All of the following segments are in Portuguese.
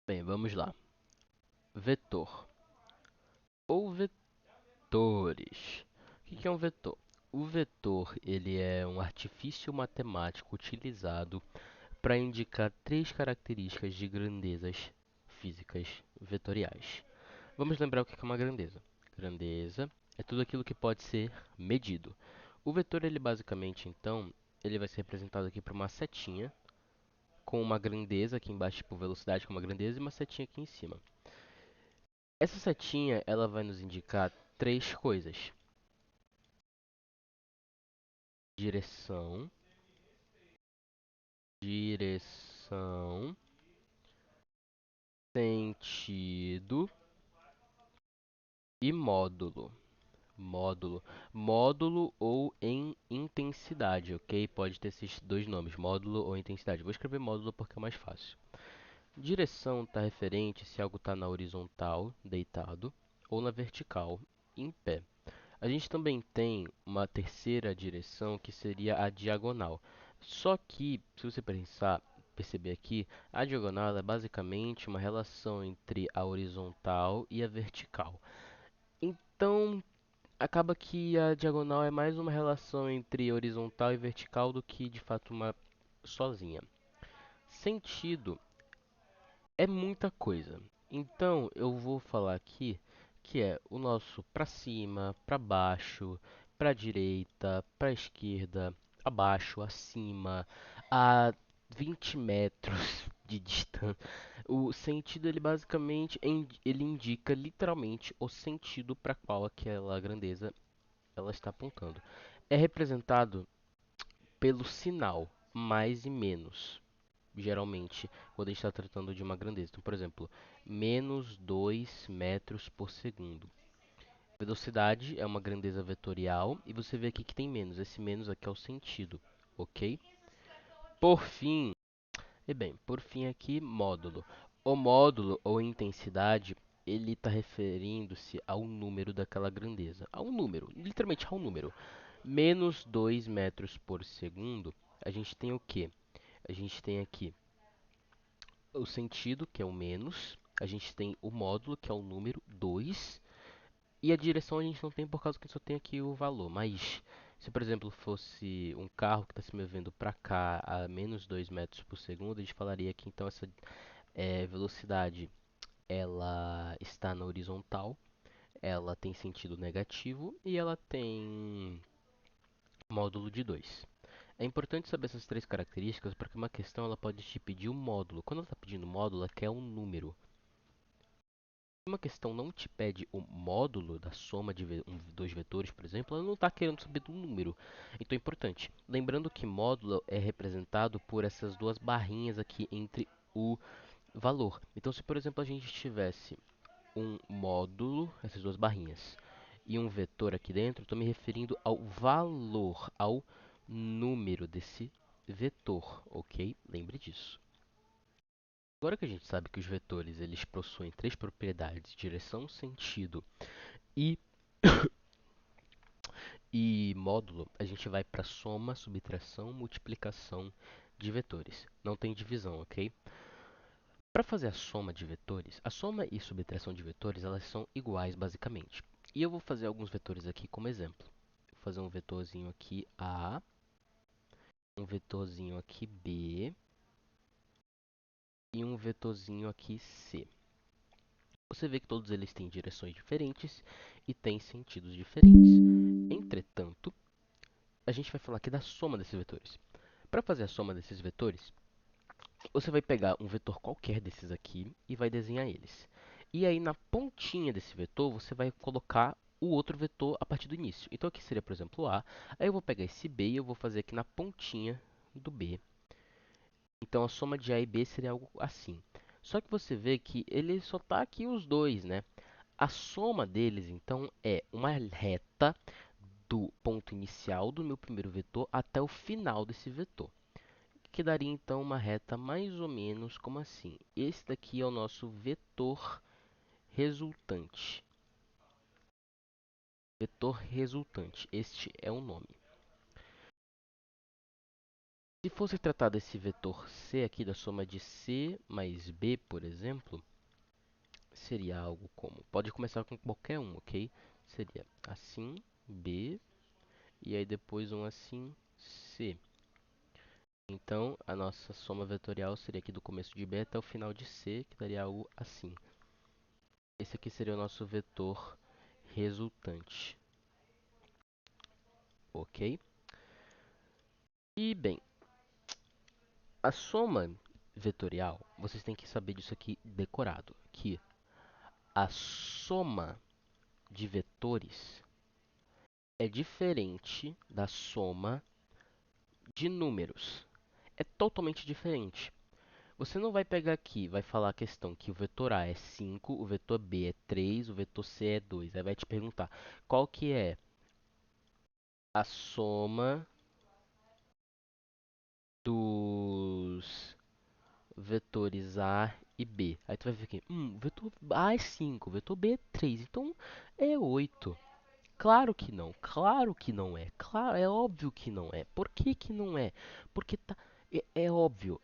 Bem, vamos lá. Vetor ou vetores. O que é um vetor? O vetor, ele é um artifício matemático utilizado para indicar três características de grandezas físicas vetoriais. Vamos lembrar o que é uma grandeza. Grandeza é tudo aquilo que pode ser medido. O vetor, ele basicamente, então, ele vai ser representado aqui por uma setinha com uma grandeza aqui embaixo, tipo velocidade com uma grandeza e uma setinha aqui em cima. Essa setinha, ela vai nos indicar três coisas: direção, direção, sentido e módulo. Módulo ou em intensidade, ok? Pode ter esses dois nomes, módulo ou intensidade. Vou escrever módulo porque é mais fácil. Direção está referente se algo está na horizontal, deitado, ou na vertical, em pé. A gente também tem uma terceira direção que seria a diagonal. Só que, se você perceber aqui, a diagonal é basicamente uma relação entre a horizontal e a vertical. Então, acaba que a diagonal é mais uma relação entre horizontal e vertical do que de fato uma sozinha. Sentido é muita coisa. Então, eu vou falar aqui que é o nosso para cima, para baixo, para direita, para esquerda, abaixo, acima, a 20 metros de distância. O sentido, ele basicamente ele indica literalmente o sentido para qual aquela grandeza ela está apontando. É representado pelo sinal mais e menos, geralmente, quando a gente está tratando de uma grandeza. Então, por exemplo, menos 2 metros por segundo. Velocidade é uma grandeza vetorial e você vê aqui que tem menos. Esse menos aqui é o sentido, ok? Por fim, por fim aqui, módulo. O módulo ou intensidade, ele está referindo-se ao número daquela grandeza. A um número, literalmente a um número. Menos 2 metros por segundo, a gente tem o quê? A gente tem aqui o sentido, que é o menos. A gente tem o módulo, que é o número 2. E a direção a gente não tem por causa que só tem aqui o valor. Mas se, por exemplo, fosse um carro que está se movendo para cá a menos 2 metros por segundo, a gente falaria que então essa velocidade ela está na horizontal, ela tem sentido negativo e ela tem módulo de 2. É importante saber essas três características porque uma questão ela pode te pedir um módulo. Quando ela está pedindo módulo, ela quer um número. Se uma questão não te pede o módulo da soma de dois vetores, por exemplo, ela não está querendo saber do número. Então é importante. Lembrando que módulo é representado por essas duas barrinhas aqui entre o valor. Então, se por exemplo a gente tivesse um módulo, essas duas barrinhas, e um vetor aqui dentro, estou me referindo ao valor, ao número desse vetor, ok? Lembre disso. Agora que a gente sabe que os vetores eles possuem três propriedades, direção, sentido e, e módulo, a gente vai para soma, subtração, multiplicação de vetores. Não tem divisão, ok? Para fazer a soma de vetores, a soma e subtração de vetores elas são iguais basicamente. E eu vou fazer alguns vetores aqui como exemplo. Vou fazer um vetorzinho aqui A, um vetorzinho aqui B e um vetorzinho aqui C. Você vê que todos eles têm direções diferentes e têm sentidos diferentes. Entretanto, a gente vai falar aqui da soma desses vetores. Para fazer a soma desses vetores, você vai pegar um vetor qualquer desses aqui e vai desenhar eles. E aí, na pontinha desse vetor, você vai colocar o outro vetor a partir do início. Então, aqui seria, por exemplo, o A. Aí eu vou pegar esse B e eu vou fazer aqui na pontinha do B. Então, a soma de A e B seria algo assim. Só que você vê que ele só está aqui os dois, né? A soma deles, então, é uma reta do ponto inicial do meu primeiro vetor até o final desse vetor, que daria então uma reta mais ou menos como assim. Esse daqui é o nosso vetor resultante. Vetor resultante, este é o nome. Se fosse tratar desse vetor C aqui, da soma de C mais B, por exemplo, seria algo como... Pode começar com qualquer um, ok? Seria assim, B, e aí depois um assim, C. Então, a nossa soma vetorial seria aqui do começo de B até o final de C, que daria algo assim. Esse aqui seria o nosso vetor resultante, ok? E, bem, a soma vetorial, vocês têm que saber disso aqui decorado, que a soma de vetores é diferente da soma de números. É totalmente diferente. Você não vai pegar aqui, vai falar a questão que o vetor A é 5, o vetor B é 3, o vetor C é 2. Aí vai te perguntar qual que é a soma dos vetores A e B. Aí tu vai ver aqui, o vetor A é 5, o vetor B é 3, então é 8. Claro que não é. Claro, é óbvio que não é. Por que que não é? Porque tá, é óbvio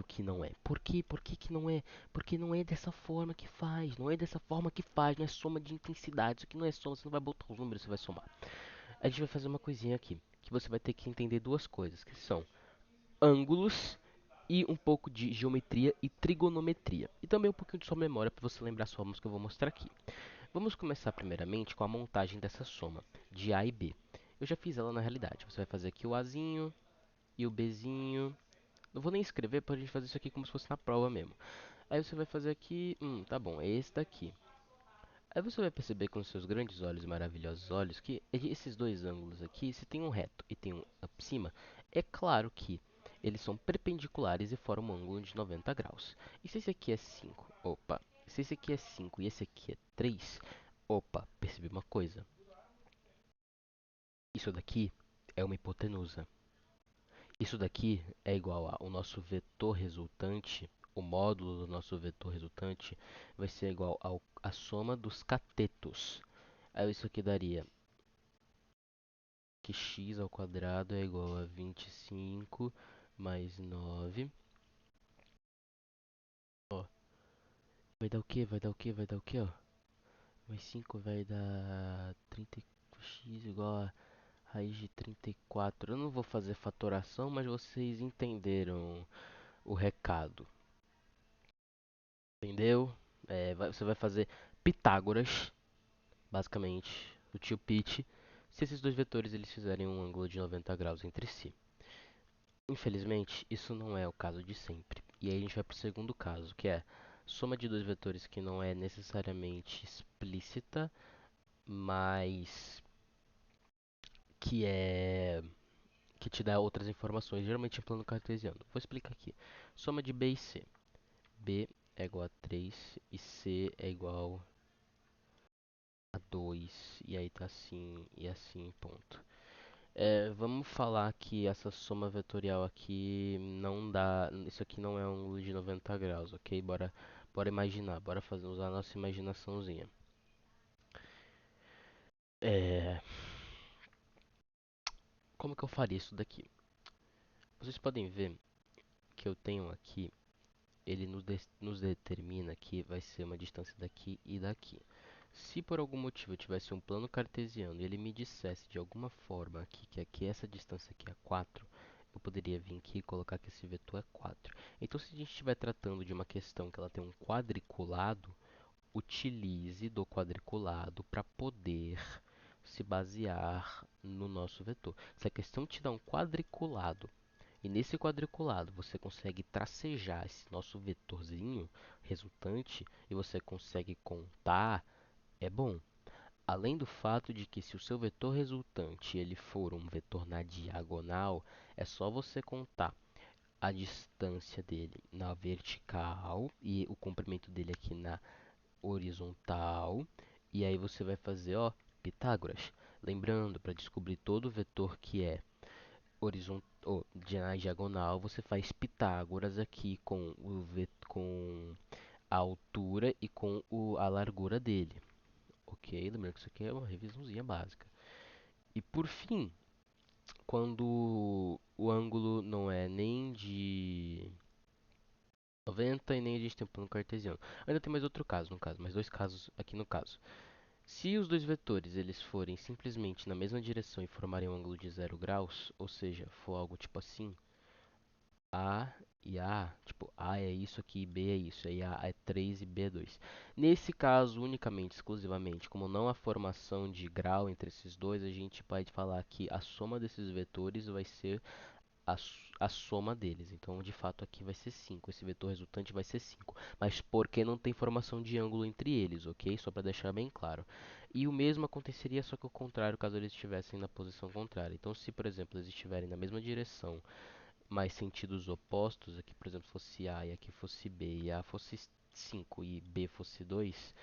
que não é. Por quê? Por que que não é? Porque não é dessa forma que faz, não é dessa forma que faz, não é soma de intensidade, isso aqui não é soma, você não vai botar os números, você vai somar. A gente vai fazer uma coisinha aqui, que você vai ter que entender duas coisas, que são ângulos e um pouco de geometria e trigonometria. E também um pouquinho de sua memória para você lembrar as formas que eu vou mostrar aqui. Vamos começar primeiramente com a montagem dessa soma de A e B. Eu já fiz ela na realidade. Você vai fazer aqui o Azinho e o Bzinho. Não vou nem escrever para a gente fazer isso aqui como se fosse na prova mesmo. Aí você vai fazer aqui, tá bom, é esse daqui. Aí você vai perceber com seus grandes olhos e maravilhosos olhos que esses dois ângulos aqui, se tem um reto e tem um acima, é claro que eles são perpendiculares e formam um ângulo de 90 graus. E se esse aqui é 5, opa, se esse aqui é 5 e esse aqui é 3, opa, percebi uma coisa. Isso daqui é uma hipotenusa. Isso daqui é igual ao nosso vetor resultante, o módulo do nosso vetor resultante vai ser igual à soma dos catetos. Aí isso aqui daria que x ao quadrado é igual a 25 mais 9. Ó, vai dar o quê? Vai dar o quê? Vai dar o quê, ó? Mais 5 vai dar 30x igual a raiz de 34. Eu não vou fazer fatoração, mas vocês entenderam o recado. Entendeu? Você vai fazer Pitágoras, basicamente, o tio Pete, se esses dois vetores eles fizerem um ângulo de 90 graus entre si. Infelizmente, isso não é o caso de sempre. E aí a gente vai para o segundo caso, que é soma de dois vetores que não é necessariamente explícita, mas que é que te dá outras informações, geralmente em plano cartesiano. Vou explicar aqui. Soma de B e C. B é igual a 3 e C é igual a 2. E aí tá assim e assim, ponto. Vamos falar que essa soma vetorial aqui não dá. Isso aqui não é um ângulo de 90 graus, ok? Bora imaginar, usar a nossa imaginaçãozinha. É, como que eu faria isso daqui? Vocês podem ver que eu tenho aqui, ele nos determina que vai ser uma distância daqui e daqui. Se por algum motivo eu tivesse um plano cartesiano e ele me dissesse de alguma forma aqui que aqui essa distância aqui é 4, eu poderia vir aqui e colocar que esse vetor é 4. Então, se a gente estiver tratando de uma questão que ela tem um quadriculado, utilize do quadriculado para poder se basear no nosso vetor. Se a questão te dá um quadriculado e nesse quadriculado você consegue tracejar esse nosso vetorzinho resultante e você consegue contar, é bom. Além do fato de que se o seu vetor resultante ele for um vetor na diagonal, é só você contar a distância dele na vertical e o comprimento dele aqui na horizontal. E aí você vai fazer, ó, Pitágoras. Lembrando, para descobrir todo vetor que é horizontal, na diagonal, você faz Pitágoras aqui com a altura e com a largura dele. Ok? Lembrando que isso aqui é uma revisãozinha básica. E por fim, quando o ângulo não é nem de 90 e nem a gente tem um plano cartesiano. Ainda tem mais outro caso, no caso, mais dois casos aqui no caso. Se os dois vetores eles forem simplesmente na mesma direção e formarem um ângulo de 0 graus, ou seja, for algo tipo assim, A e A, tipo, A é isso aqui e B é isso, aí A é 3 e B é 2. Nesse caso, unicamente, exclusivamente, como não há formação de grau entre esses dois, a gente pode falar que a soma desses vetores vai ser a soma deles. Então, de fato, aqui vai ser 5. Esse vetor resultante vai ser 5. Mas porque não tem formação de ângulo entre eles, ok? Só para deixar bem claro. E o mesmo aconteceria, só que o contrário, caso eles estivessem na posição contrária. Então, se, por exemplo, eles estiverem na mesma direção, mas sentidos opostos, aqui, por exemplo, fosse A e aqui fosse B, e A fosse 5 e B fosse 2,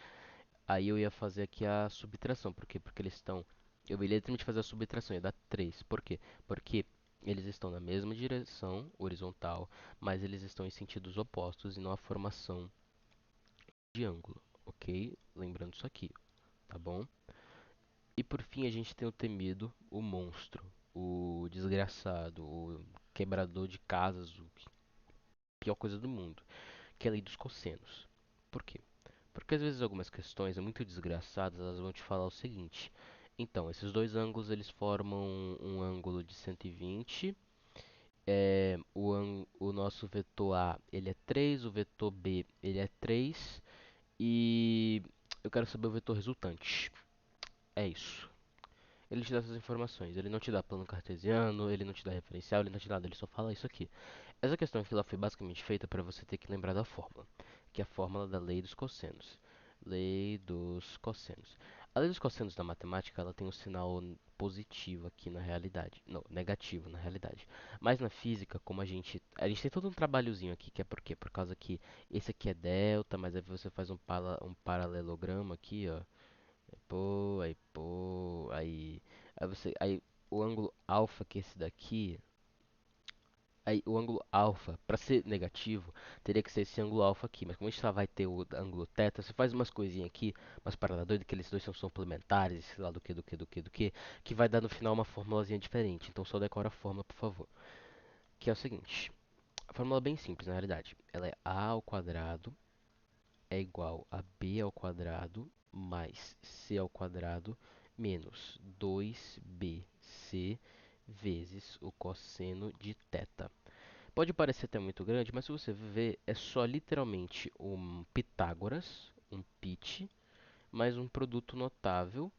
aí eu ia fazer aqui a subtração. Por quê? Porque eles estão. Eu ia literalmente fazer a subtração, ia dar 3. Por quê? Porque eles estão na mesma direção horizontal, mas eles estão em sentidos opostos e não há formação de ângulo, ok? Lembrando isso aqui, tá bom? E por fim a gente tem o temido, o monstro, o desgraçado, o quebrador de casas, o pior coisa do mundo, que é a lei dos cossenos. Por quê? Porque às vezes algumas questões muito desgraçadas, elas vão te falar o seguinte. Então, esses dois ângulos eles formam um ângulo de 120. O nosso vetor A ele é 3, o vetor B ele é 3 e eu quero saber o vetor resultante. É isso. Ele te dá essas informações. Ele não te dá plano cartesiano, ele não te dá referencial, ele não te dá nada, ele só fala isso aqui. Essa questão aqui ela foi basicamente feita para você ter que lembrar da fórmula, que é a fórmula da lei dos cossenos. Lei dos cossenos. A lei dos cossenos da matemática ela tem um sinal positivo aqui na realidade, não, negativo na realidade. Mas na física, como a gente tem todo um trabalhozinho aqui que é por quê? Por causa que esse aqui é delta, mas aí você faz um paralelogramo aqui, ó. Aí o ângulo alfa que é esse daqui. Aí o ângulo alfa, para ser negativo, teria que ser esse ângulo alfa aqui. Mas como a gente só vai ter o ângulo θ, você faz umas coisinhas aqui, umas paradas doidas, que eles dois são suplementares, sei lá que vai dar no final uma formulazinha diferente. Então só decora a fórmula, por favor. Que é o seguinte, a fórmula é bem simples na realidade. Ela é a ao quadrado é igual a b ao quadrado mais c ao quadrado menos 2bc vezes o cosseno de θ. Pode parecer até muito grande, mas se você ver, é só literalmente um Pitágoras, um π, mais um produto notável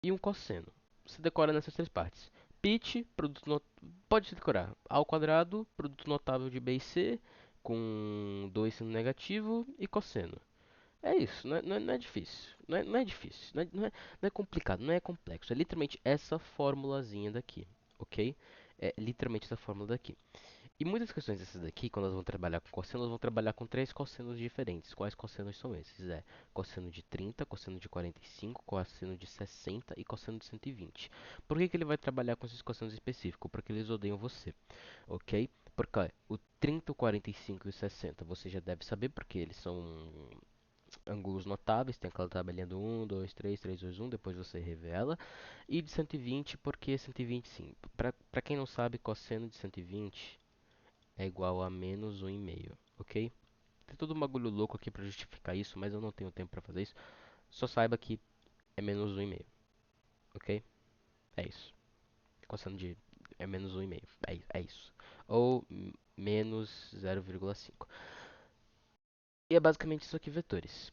e um cosseno. Você decora nessas três partes. Π, pode se decorar. A ao quadrado, produto notável de B e C, com 2 sendo negativo, e cosseno. É isso, não é difícil. Não é difícil, não é complicado, não é complexo. É literalmente essa formulazinha daqui, ok? É literalmente essa fórmula daqui. E muitas questões dessas daqui, quando elas vão trabalhar com cosseno, elas vão trabalhar com três cossenos diferentes. Quais cossenos são esses? É cosseno de 30, cosseno de 45, cosseno de 60 e cosseno de 120. Por que ele vai trabalhar com esses cossenos específicos? Porque eles odeiam você, ok? Porque ó, o 30, o 45 e o 60 você já deve saber porque eles são ângulos notáveis, tem aquela tabelinha do 1, 2, 3, 3, 2, 1, depois você revela. E de 120, porque 120 sim. Pra quem não sabe, cosseno de 120 é igual a menos 1,5, ok? Tem todo um bagulho louco aqui pra justificar isso, mas eu não tenho tempo pra fazer isso. Só saiba que é menos 1,5, ok? É isso. Cosseno de é menos 1,5, é isso. Ou menos 0,5. E é basicamente isso aqui, vetores.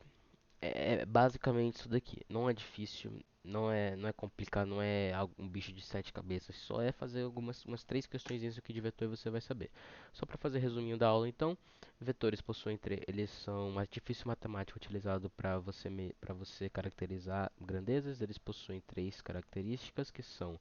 É basicamente isso daqui. Não é difícil, não é complicado, não é um bicho de sete cabeças. Só é fazer umas três questões aqui de vetor e você vai saber. Só para fazer resuminho da aula, então, vetores possuem eles são um artifício matemático utilizado para você caracterizar grandezas. Eles possuem três características que são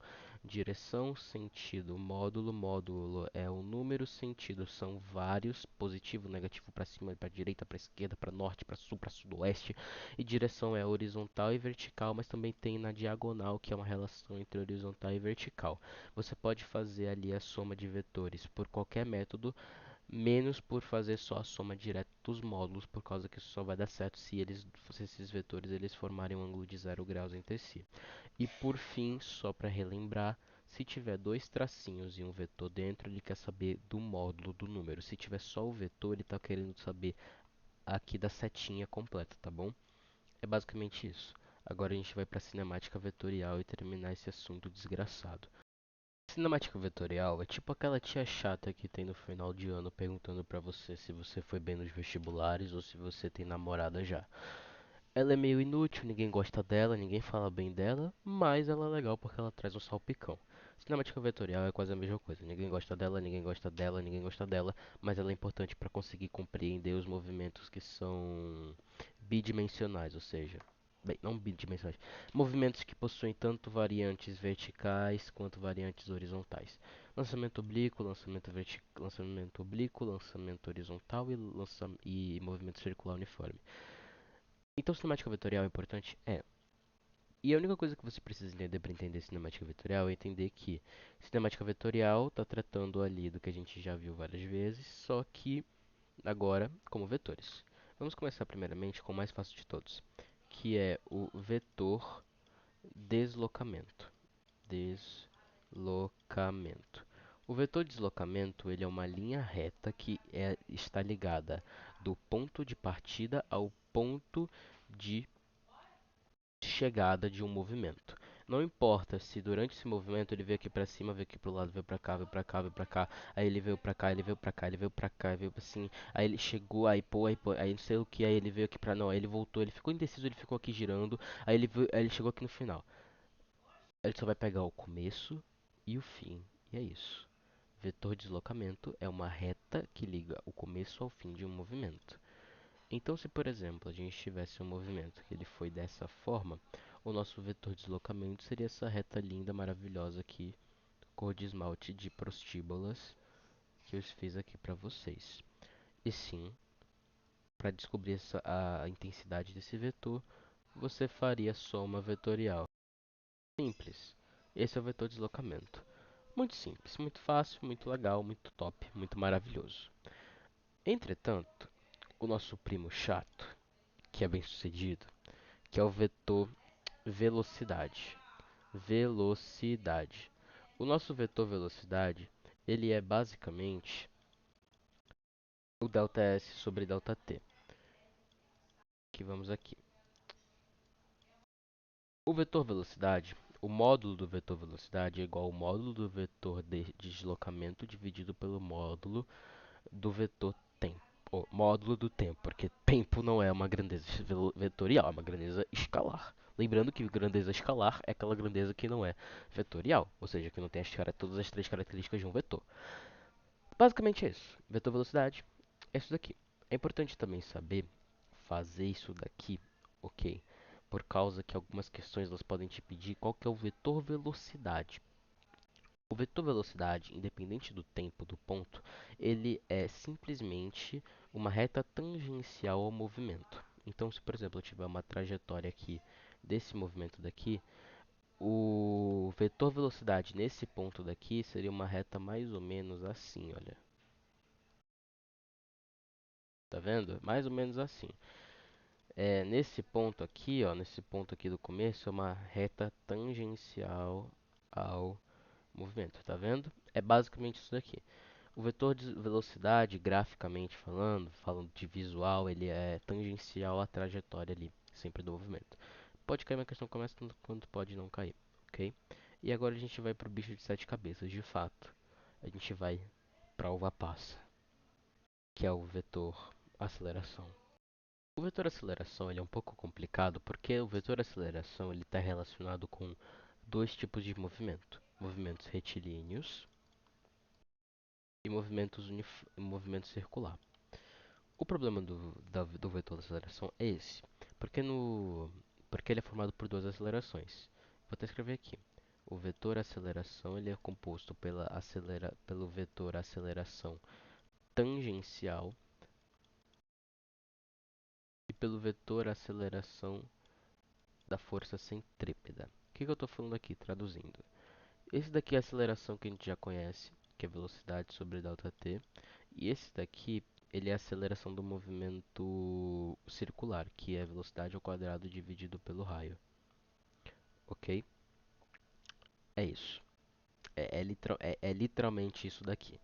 direção, sentido, módulo. Módulo é o número, sentido são vários, positivo, negativo para cima, para direita, para esquerda, para norte, para sul, para sudoeste. E direção é horizontal e vertical, mas também tem na diagonal, que é uma relação entre horizontal e vertical. Você pode fazer ali a soma de vetores por qualquer método, menos por fazer só a soma direta dos módulos, por causa que isso só vai dar certo se esses vetores eles formarem um ângulo de 0 graus entre si. E por fim, só para relembrar, se tiver dois tracinhos e um vetor dentro, ele quer saber do módulo do número. Se tiver só o vetor, ele está querendo saber aqui da setinha completa, tá bom? É basicamente isso. Agora a gente vai para a cinemática vetorial e terminar esse assunto desgraçado. Cinemática vetorial é tipo aquela tia chata que tem no final de ano perguntando pra você se você foi bem nos vestibulares ou se você tem namorada já. Ela é meio inútil, ninguém gosta dela, ninguém fala bem dela, mas ela é legal porque ela traz um salpicão. Cinemática vetorial é quase a mesma coisa. Ninguém gosta dela, ninguém gosta dela, ninguém gosta dela, mas ela é importante para conseguir compreender os movimentos que são bidimensionais, ou seja, bem, não bidimensionais, movimentos que possuem tanto variantes verticais quanto variantes horizontais. Lançamento oblíquo, lançamento oblíquo, lançamento horizontal e movimento circular uniforme. Então, cinemática vetorial é importante? É. E a única coisa que você precisa entender para entender cinemática vetorial é entender que cinemática vetorial está tratando ali do que a gente já viu várias vezes, só que agora como vetores. Vamos começar primeiramente com o mais fácil de todos, que é o vetor deslocamento. Deslocamento. O vetor deslocamento ele é uma linha reta que está ligada do ponto de partida ao ponto de chegada de um movimento. Não importa se durante esse movimento ele veio aqui pra cima, veio aqui pro lado, veio pra cá, veio pra cá, veio pra cá, aí ele veio pra cá, ele veio pra cá, ele veio pra cá, ele veio assim, aí ele chegou, aí não sei o que, aí ele veio aqui pra não, aí ele voltou, ele ficou indeciso, ele ficou aqui girando, aí ele chegou aqui no final. Ele só vai pegar o começo e o fim, e é isso. Vetor de deslocamento é uma reta que liga o começo ao fim de um movimento. Então, se por exemplo a gente tivesse um movimento que ele foi dessa forma, o nosso vetor de deslocamento seria essa reta linda, maravilhosa aqui, cor de esmalte de prostíbulas, que eu fiz aqui para vocês. E sim, para descobrir a intensidade desse vetor, você faria soma vetorial. Simples. Esse é o vetor de deslocamento. Muito simples, muito fácil, muito legal, muito top, muito maravilhoso. Entretanto, o nosso primo chato, que é bem sucedido, que é o vetor velocidade. Velocidade. O nosso vetor velocidade, ele é basicamente o ΔS sobre ΔT. Que vamos aqui. O vetor velocidade, o módulo do vetor velocidade é igual ao módulo do vetor de deslocamento dividido pelo módulo do vetor tempo. Ou módulo do tempo, porque tempo não é uma grandeza vetorial, é uma grandeza escalar. Lembrando que grandeza escalar é aquela grandeza que não é vetorial, ou seja, que não tem todas as três características de um vetor. Basicamente é isso. Vetor velocidade é isso daqui. É importante também saber fazer isso daqui, ok? Por causa que algumas questões elas podem te pedir qual que é o vetor velocidade. O vetor velocidade, independente do tempo do ponto, ele é simplesmente uma reta tangencial ao movimento. Então, se por exemplo eu tiver uma trajetória aqui desse movimento daqui, o vetor velocidade nesse ponto daqui seria uma reta mais ou menos assim, olha. Tá vendo? Mais ou menos assim. Nesse ponto aqui, ó, nesse ponto aqui do começo, é uma reta tangencial ao movimento, tá vendo? É basicamente isso daqui. O vetor de velocidade, graficamente falando, falando de visual, ele é tangencial à trajetória ali, sempre do movimento. Pode cair uma questão como essa, tanto quanto pode não cair, ok? E agora a gente vai para o bicho de sete cabeças, de fato. A gente vai para a uva passa, que é o vetor aceleração. O vetor aceleração ele é um pouco complicado porque o vetor aceleração ele está relacionado com dois tipos de movimento: movimentos retilíneos e movimento circular. O problema do vetor de aceleração é esse, porque, porque ele é formado por duas acelerações. Vou até escrever aqui. O vetor aceleração ele é composto pelo vetor aceleração tangencial e pelo vetor aceleração da força centrípeta. O que eu estou falando aqui, traduzindo? Esse daqui é a aceleração que a gente já conhece, que é velocidade sobre ΔT. E esse daqui, ele é a aceleração do movimento circular, que é a velocidade ao quadrado dividido pelo raio, ok? É isso. É literalmente isso daqui.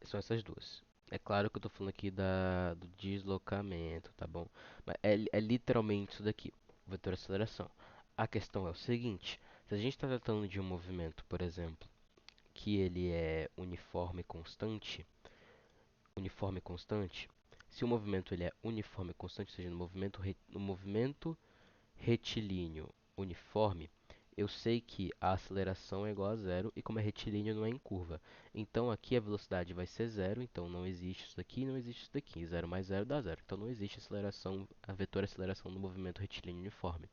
São essas duas. É claro que eu tô falando aqui do deslocamento, tá bom? Mas é literalmente isso daqui, vetor aceleração. A questão é o seguinte, se a gente está tratando de um movimento, por exemplo, que ele é uniforme constante, se o movimento ele é uniforme constante, ou seja, no movimento retilíneo uniforme, eu sei que a aceleração é igual a zero e como é retilíneo não é em curva. Então aqui a velocidade vai ser zero, então não existe isso daqui, não existe isso daqui. Zero mais zero dá zero. Então não existe aceleração, a vetor aceleração do movimento retilíneo uniforme.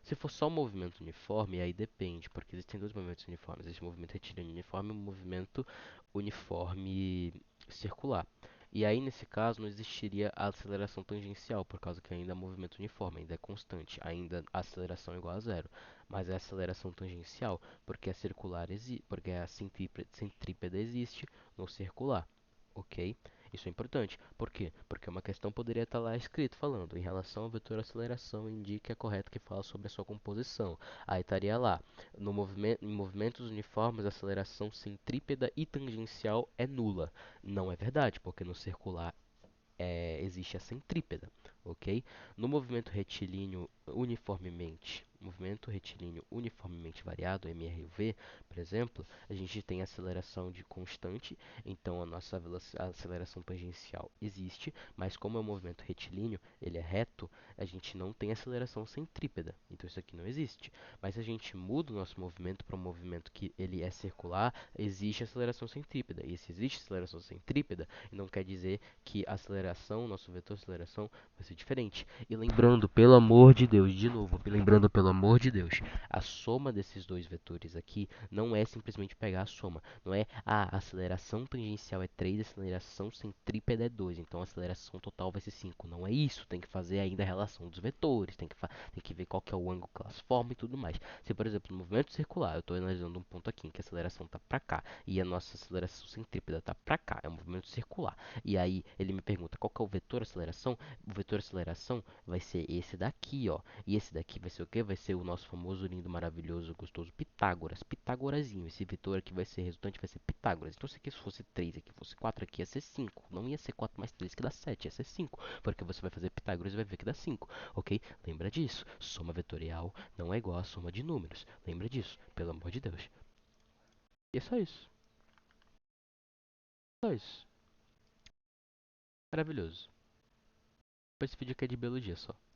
Se for só um movimento uniforme, aí depende, porque existem dois movimentos uniformes. Existe o movimento retilíneo uniforme e o movimento uniforme circular. E aí, nesse caso, não existiria a aceleração tangencial, por causa que ainda é movimento uniforme, ainda é constante, ainda a aceleração é igual a zero. Mas é a aceleração tangencial, porque porque a centrípeta existe no circular, ok? Isso é importante. Por quê? Porque uma questão poderia estar lá escrito falando em relação ao vetor aceleração, indique a correta que fala sobre a sua composição. Aí estaria lá, em movimentos uniformes, a aceleração centrípeta e tangencial é nula. Não é verdade, porque no circular existe a centrípeta, ok? No movimento retilíneo uniformemente variado, MRUV, por exemplo, a gente tem aceleração de constante, então a nossa a aceleração tangencial existe, mas como é um movimento retilíneo, ele é reto, a gente não tem aceleração centrípeta, então isso aqui não existe. Mas se a gente muda o nosso movimento para um movimento que ele é circular, existe aceleração centrípeta, e se existe aceleração centrípeta, não quer dizer que a aceleração, nosso vetor de aceleração, vai ser diferente. E lembrando, pelo amor de Deus, de novo, lembrando, pelo amor de Deus, a soma desses dois vetores aqui não é simplesmente pegar a soma. Não é, a aceleração tangencial é 3, a aceleração centrípeta é 2, então a aceleração total vai ser 5. Não é isso, tem que fazer ainda a relação dos vetores, tem que ver qual que é o ângulo que elas formam e tudo mais. Se, por exemplo, no movimento circular, eu estou analisando um ponto aqui em que a aceleração está para cá e a nossa aceleração centrípeta está para cá, é um movimento circular. E aí ele me pergunta qual que é o vetor aceleração. O vetor aceleração vai ser esse daqui, ó. E esse daqui vai ser o quê? Vai ser o nosso famoso, lindo, maravilhoso, gostoso Pitágoras. Pitágorazinho. Esse vetor aqui vai ser resultante, vai ser Pitágoras. Então se aqui fosse 3, aqui fosse 4, aqui ia ser 5. Não ia ser 4 mais 3 que dá 7, ia ser 5. Porque você vai fazer Pitágoras e vai ver que dá 5, ok? Lembra disso. Soma vetorial não é igual a soma de números. Lembra disso, pelo amor de Deus. E é só isso. Só isso. Maravilhoso. Esse vídeo aqui é de biologia só.